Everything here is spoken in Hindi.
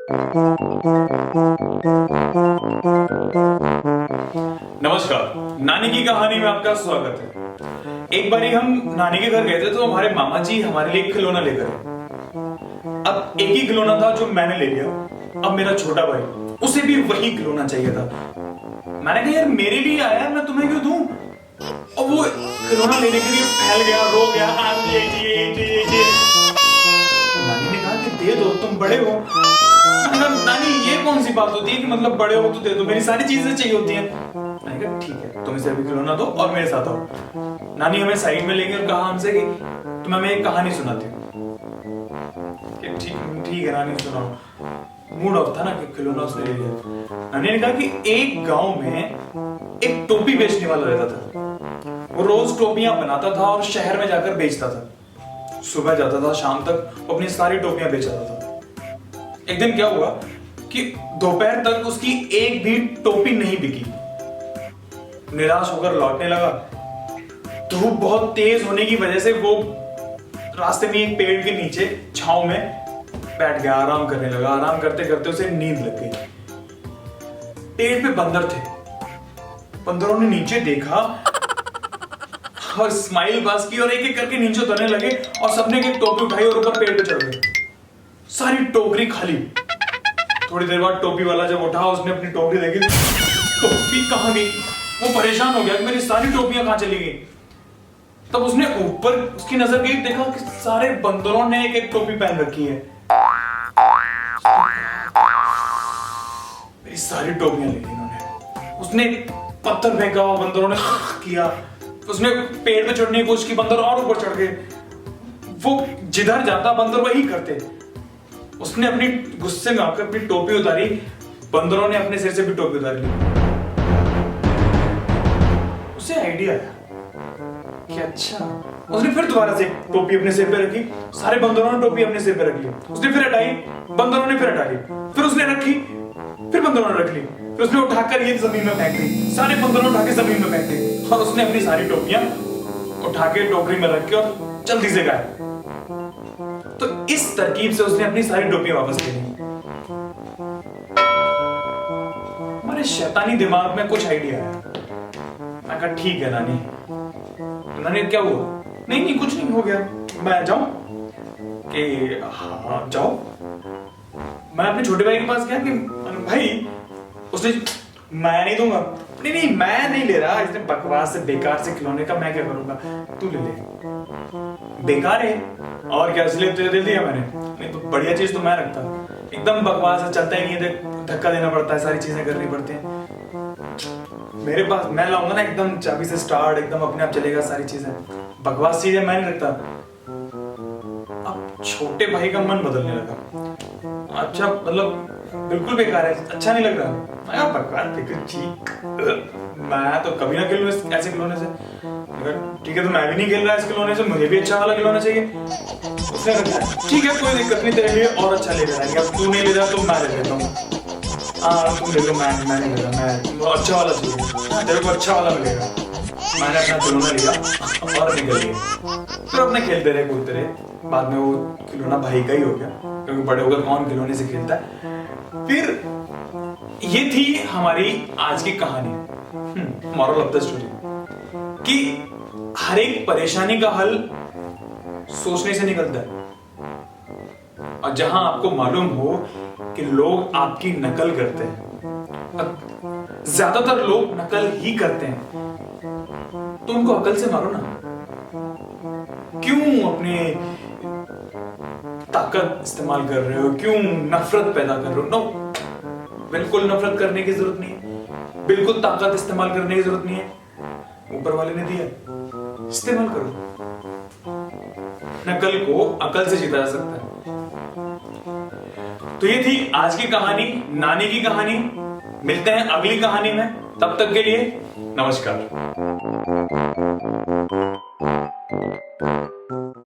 नमस्कार। नानी की कहानी में आपका स्वागत है। एक बारी हम नानी के घर गए थे तो हमारे मामा जी हमारे लिए एक खिलौना लेकर आए। अब एक ही खिलौना था जो मैंने ले लिया। अब मेरा छोटा भाई, उसे भी वही खिलौना चाहिए था। मैंने कहा यार मेरे लिए आया, मैं तुम्हें क्यों दूं? और वो खिलौना लेने के लिए फैल गया, रो गया, नानी ने कहा कि दे दो, तुम बड़े हो। मैंने कहा नानी ये कौन सी बात होती है कि मतलब बड़े हो तो दे दो, मेरी सारी चीजें चाहिए होती हैं। मैंने कहा ठीक है, तुम इसे अभी खिलौना दो और मेरे साथ आओ। नानी हमें साइड में लेके और कहा हमसे कि तुम्हें मैं एक कहानी सुनाती हूँ। ठीक है नानी सुनाओ। मूड ऑफ था ना कि खिलौना उसने ले लिया। नानी ने कहा कि एक गांव में एक टोपी बेचने वाला रहता था। वो रोज टोपियां बनाता था और शहर में जाकर बेचता था। सुबह जाता था, शाम तक अपनी सारी टोपियां बेच आता था। एक दिन क्या हुआ कि दोपहर तक उसकी एक भी टोपी नहीं बिकी। निराश होकर लौटने लगा। धूप बहुत तेज होने की वजह से वो रास्ते में एक पेड़ के नीचे छांव में बैठ गया, आराम करने लगा। आराम करते करते उसे नींद लग गई। पेड़ पे बंदर थे। बंदरों ने नीचे देखा और स्माइल पास की और एक एक करके नीचे उतरने लगे और सबने एक टोपी उठाई और ऊपर पेड़ पे चढ़ गए। सारी टोकरी खाली। थोड़ी देर बाद टोपी वाला जब उठा, उसने अपनी टोकरी देखी, टोपी कहां गई? वो परेशान हो गया कि मेरी सारी टोपियां कहां चली गई। तब उसने ऊपर उसकी नजर गई, देखा कि सारे बंदरों ने एक एक टोपी पहन रखी है। मेरी सारी टोपियां ले ली इन्होंने। उसने पत्थर फेंका और बंदरों ने किया। उसने पेड़ पे चढ़ने की कोशिश की, बंदर और ऊपर चढ़ गए। वो जिधर जाता बंदर वही करते। उसने अपनी गुस्से में आकर अपनी टोपी उतारी, बंदरों ने अपने सिर से भी टोपी उतार ली। उसे आइडिया आया कि अच्छा, उसने फिर दोबारा से टोपी अपने सिर पे रखी। सारे बंदरों ने टोपी अपने सिर पे रख ली। उसने फिर हटाई, बंदरों ने फिर हटा ली। फिर उसने रखी, फिर बंदरों ने रख ली। फिर उसने उठाकर ये जमीन में फेंक दी। सारे बंदरों ने उठा के जमीन में फेंक दी और उसने अपनी सारी टोपियां उठा के टोकरी में रख के और जल्दी से गायब। तो इस तरकीब से उसने अपनी सारी टोपियां वापस ले ली। हमारे शैतानी दिमाग में कुछ आइडिया आया। मैं कहा ठीक है नानी। तो नानी क्या हुआ? नहीं कुछ नहीं हो गया। मैं जाऊं? कि हाँ जाओ। मैं अपने छोटे भाई के पास गया कि भाई, उसने मैं नहीं दूंगा। नहीं मैं नहीं ले रहा, इसने बकवास से बेकार से खिलौने का मैं क्या करूंगा, तू ले ले। बेकार है और क्या, इसलिए तुझे दे दिया मैंने। नहीं तो बढ़िया चीज तो मैं रखता। एकदम बकवास है, चलता ही नहीं है, धक्का देना पड़ता है, सारी चीजें करनी पड़ती हैं। मेरे पास मैं लाऊंगा ना एकदम चाबी से स्टार्ट, एकदम अपने आप चलेगा सारी चीजें। बकवास चीजें मैं नहीं रखता। अब छोटे भाई का मन बदलने लगा। अच्छा मतलब बिल्कुल बेकार है, अच्छा नहीं लग रहा। मैं बकवास मैं तो कभी ना खेलूं ऐसे खिलौने से। ठीक है तो मैं भी नहीं खेल रहा इस खिलौने से, मुझे भी अच्छा वाला खिलौना चाहिए। उसने कहा ठीक है कोई दिक्कत नहीं, तेरे लिए और अच्छा लेकर आएंगे। अब तू नहीं ले रहा तो मैं ले लेता हूँ। हाँ तुम ले लो, मैं नहीं ले रहा, मैं अच्छा वाला चाहिए, तेरे को अच्छा वाला मिलेगा। मैंने अपना खिलौना लिया और निकल गया। फिर अपने खेलते रहे कूदते रहे। बाद में वो खिलौना भाई का ही हो गया, क्योंकि बड़े होकर कौन खिलौने से खेलता है। फिर ये थी हमारी आज की कहानी, मॉरल ऑफ द स्टोरी, कि हर एक परेशानी का हल सोचने से निकलता है। और जहां आपको मालूम हो कि लोग आपकी नकल करते हैं, ज्यादातर लोग नकल ही करते हैं, तो उनको अकल से मारो ना। क्यों अपने ताकत इस्तेमाल कर रहे हो? क्यों नफरत पैदा कर रहे हो? नो, बिल्कुल नफरत करने की जरूरत नहीं है, बिल्कुल ताकत इस्तेमाल करने की जरूरत नहीं है। ऊपर वाले ने दिया, इस्तेमाल करो। नकल को अकल से जीता जा सकता है। तो ये थी आज की कहानी, नानी की कहानी। मिलते हैं अगली कहानी में, तब तक के लिए नमस्कार।